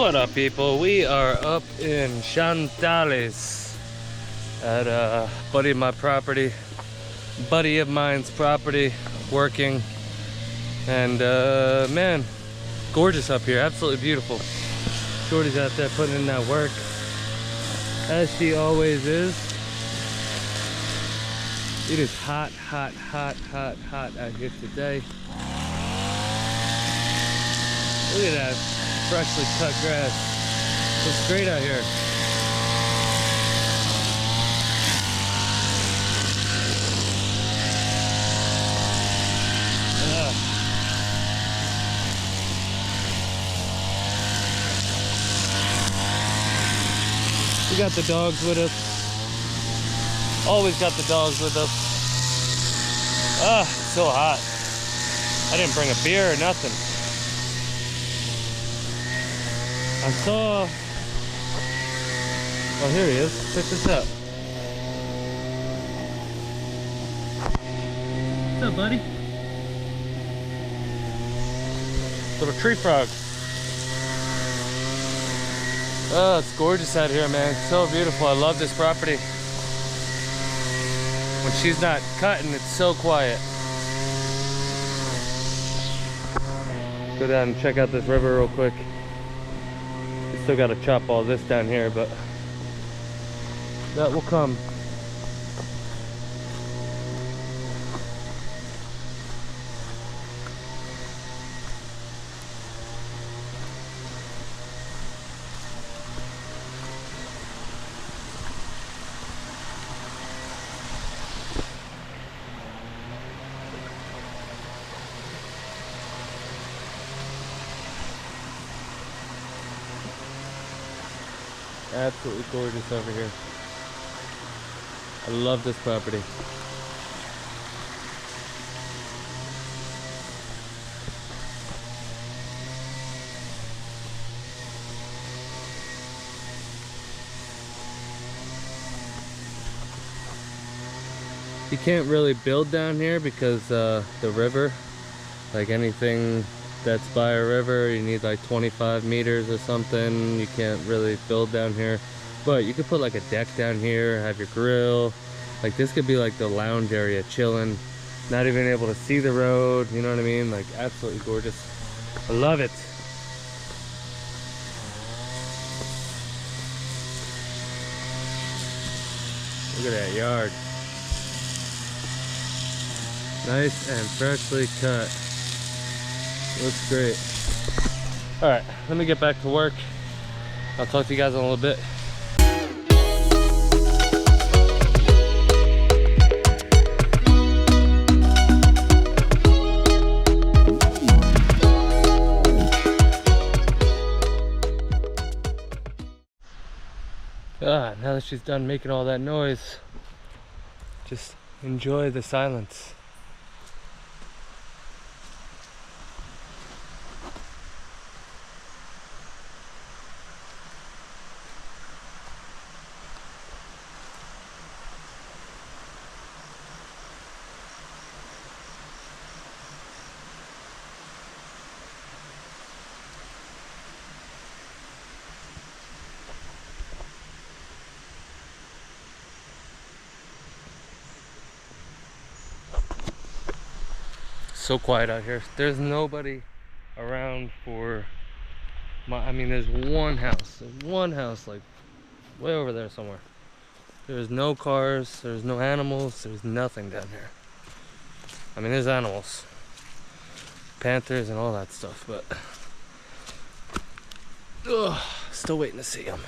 What up, people? We are up in Chantales at a buddy of mine's property, working, and man, gorgeous up here, absolutely beautiful. Shorty's out there putting in that work, as she always is. It is hot out here today. Look at that freshly cut grass. Looks great out here. We got the dogs with us. Always got the dogs with us. Ah, it's so hot. I didn't bring a beer or nothing. I saw, oh, here he is. Check this out. What's up, buddy? Little tree frog. Oh, it's gorgeous out here, man. It's so beautiful. I love this property. When she's not cutting, it's so quiet. Go down and check out this river real quick. Still got to chop all this down here, but that will come. Absolutely gorgeous over here. I love this property. You can't really build down here because the river, like anything that's by a river, you need like 25 meters or something. You can't really build down here, but you could put like a deck down here, have your grill. Like this could be like the lounge area, chilling, not even able to see the road, you know what I mean? Like absolutely gorgeous. I love it. Look at that yard. Nice and freshly cut. Looks great. All right, let me get back to work. I'll talk to you guys in a little bit. Now that she's done making all that noise, just enjoy the silence. So quiet out here. There's nobody around for I mean, there's one house like way over there somewhere. There's no cars, there's no animals, there's nothing down here. I mean, there's animals, panthers and all that stuff, but still waiting to see them.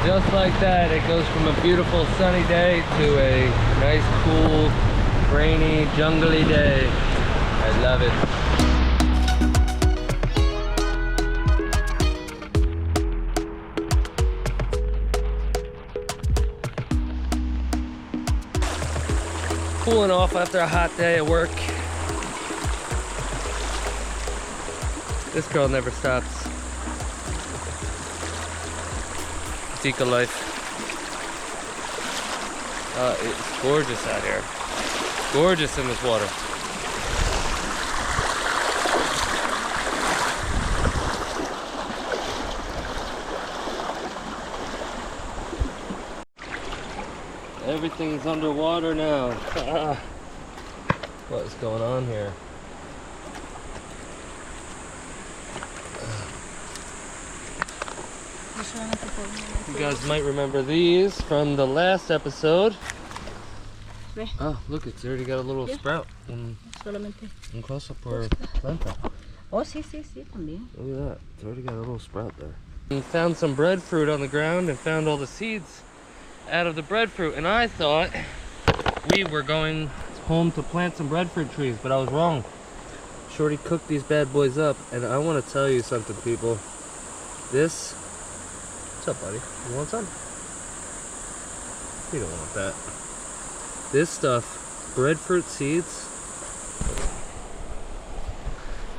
Just like that, it goes from a beautiful sunny day to a nice, cool, rainy, jungly day. I love it. cooling off after a hot day at work. This girl never stops. It's eco life. It's gorgeous out here. Gorgeous in this water. Everything's underwater now. What is going on here? You guys might remember these from the last episode. Oh, look, it's already got a little sprout. Un cosa por planta. Oh, sí, sí, sí, también. Look at that. It's already got a little sprout there. We found some breadfruit on the ground and found all the seeds out of the breadfruit. And I thought we were going home to plant some breadfruit trees, but I was wrong. Shorty cooked these bad boys up. And I want to tell you something, people. This... What's up, buddy? You want some? You don't want that. This stuff, breadfruit seeds.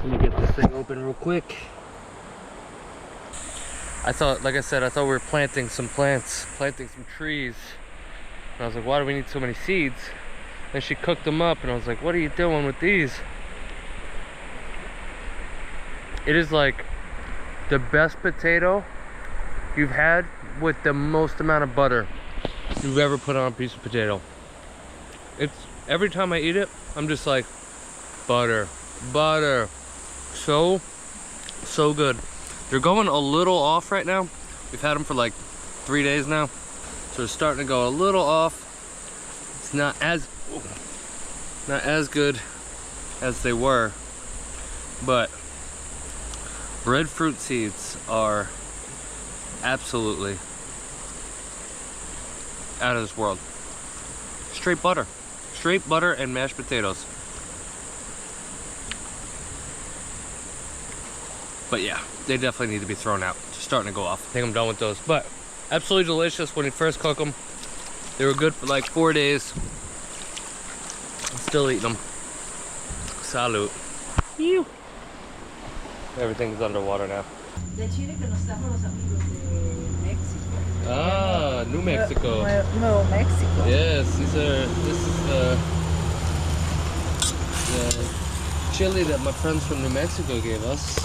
Let me get this thing open real quick. I thought, like I said, I thought we were planting some plants, planting some trees. And I was like, why do we need so many seeds? And she cooked them up and I was like, what are you doing with these? It is like the best potato you've had with the most amount of butter you've ever put on a piece of potato. It's every time I eat it, I'm just like, butter, butter. So good. They're going a little off right now. We've had them for like 3 days now, so they're starting to go a little off. It's not as good as they were, but breadfruit seeds are absolutely out of this world. Straight butter and mashed potatoes. But yeah, they definitely need to be thrown out. They're starting to go off. I think I'm done with those, but absolutely delicious when you first cook them. They were good for like 4 days. I'm still eating them. Salud. Ew. Everything's underwater now. De Chile que nos trajo los amigos de México. Ah, New Mexico. Nuevo Mexico. Yes, this is the chili that my friends from New Mexico gave us.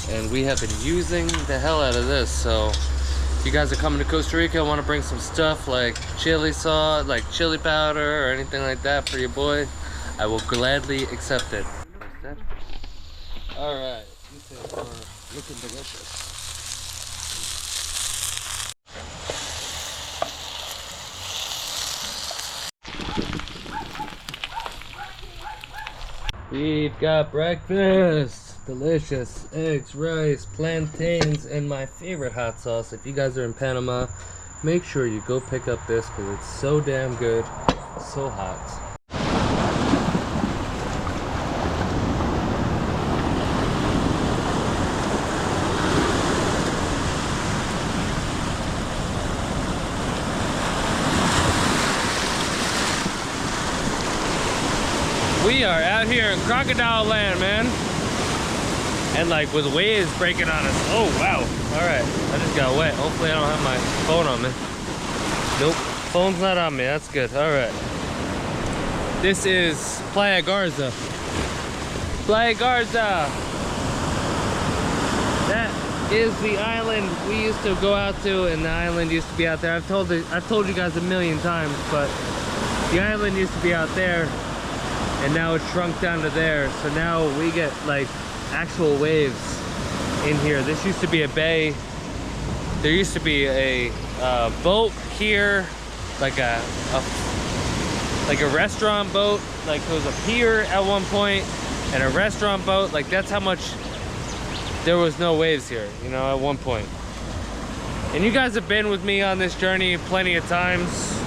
And we have been using the hell out of this. So if you guys are coming to Costa Rica and want to bring some stuff like chili sauce, like chili powder or anything like that for your boy, I will gladly accept it. Alright, these things are looking delicious. We've got breakfast. Delicious eggs, rice, plantains, and my favorite hot sauce. If you guys are in Panama, make sure you go pick up this because it's so damn good, so hot. We are out here in crocodile land, man. And like with waves breaking on us. Oh, wow. All right, I just got wet. Hopefully I don't have my phone on me. Nope, phone's not on me. That's good. All right. This is Playa Garza. Playa Garza. That is the island we used to go out to, and the island used to be out there. I've told you guys a million times, but the island used to be out there, and now it's shrunk down to there. So now we get like actual waves in here. This used to be a bay. There used to be a boat here, like a restaurant boat. Like there was a pier at one point and a restaurant boat. Like that's how much there was no waves here, you know, at one point. And you guys have been with me on this journey plenty of times.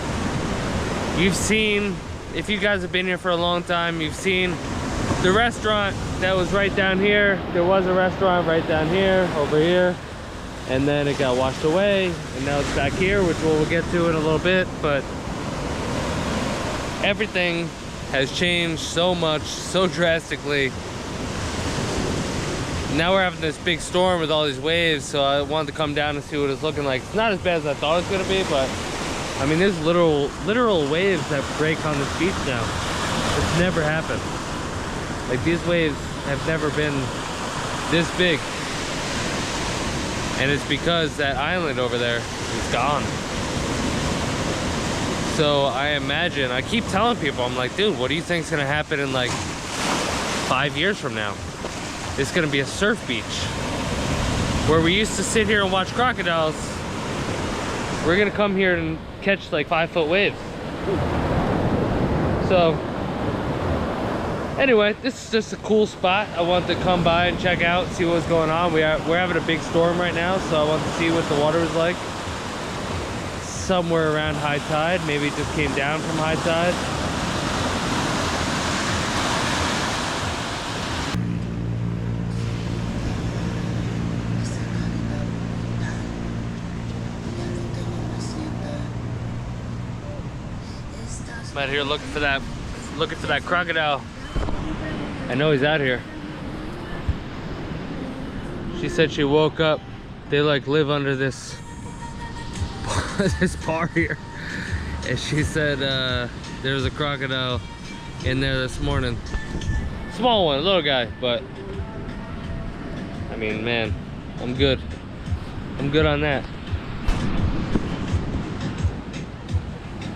You've seen, if you guys have been here for a long time, you've seen the restaurant that was right down here. There was a restaurant right down here, over here, and then it got washed away, and now it's back here, which we'll get to in a little bit. But everything has changed so much, so drastically. Now we're having this big storm with all these waves, so I wanted to come down and see what it's looking like. It's not as bad as I thought it was gonna be, but I mean, there's literal waves that break on this beach now. It's never happened. Like, these waves have never been this big. And it's because that island over there is gone. So I imagine, I keep telling people, I'm like, dude, what do you think's gonna happen in like 5 years from now? It's gonna be a surf beach. Where we used to sit here and watch crocodiles, we're gonna come here and catch like 5-foot waves. So, anyway, this is just a cool spot. I wanted to come by and check out, see what's going on. We're having a big storm right now, so I wanted to see what the water was like. Somewhere around high tide, maybe it just came down from high tide. I'm out here looking for that crocodile. I know he's out here. She said she woke up. They like live under this this bar here, and she said there's a crocodile in there this morning. Small one, little guy, but I mean, man, I'm good on that.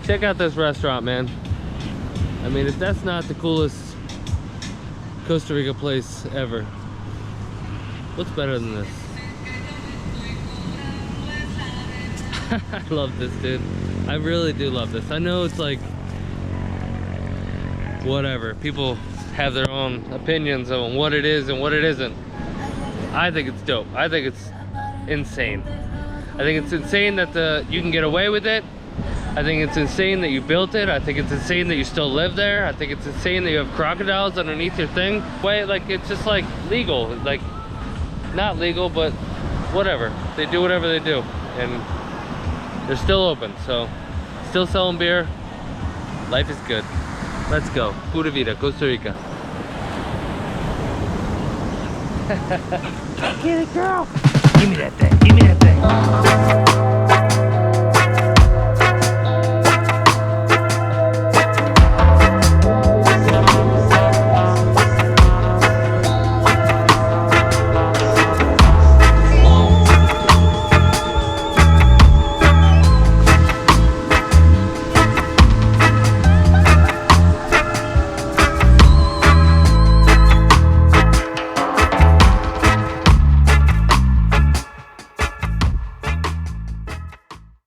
Check out this restaurant, man. I mean, if that's not the coolest Costa Rica place ever, what's better than this? I love this, dude. I really do love this. I know it's like, whatever. People have their own opinions on what it is and what it isn't. I think it's dope. I think it's insane. I think it's insane that you can get away with it. I think it's insane that you built it. I think it's insane that you still live there. I think it's insane that you have crocodiles underneath your thing. Wait, like, it's just like legal. Like, not legal, but whatever. They do whatever they do. And they're still open, so still selling beer. Life is good. Let's go. Pura Vida, Costa Rica. Get it, girl. Give me that thing. Give me that thing.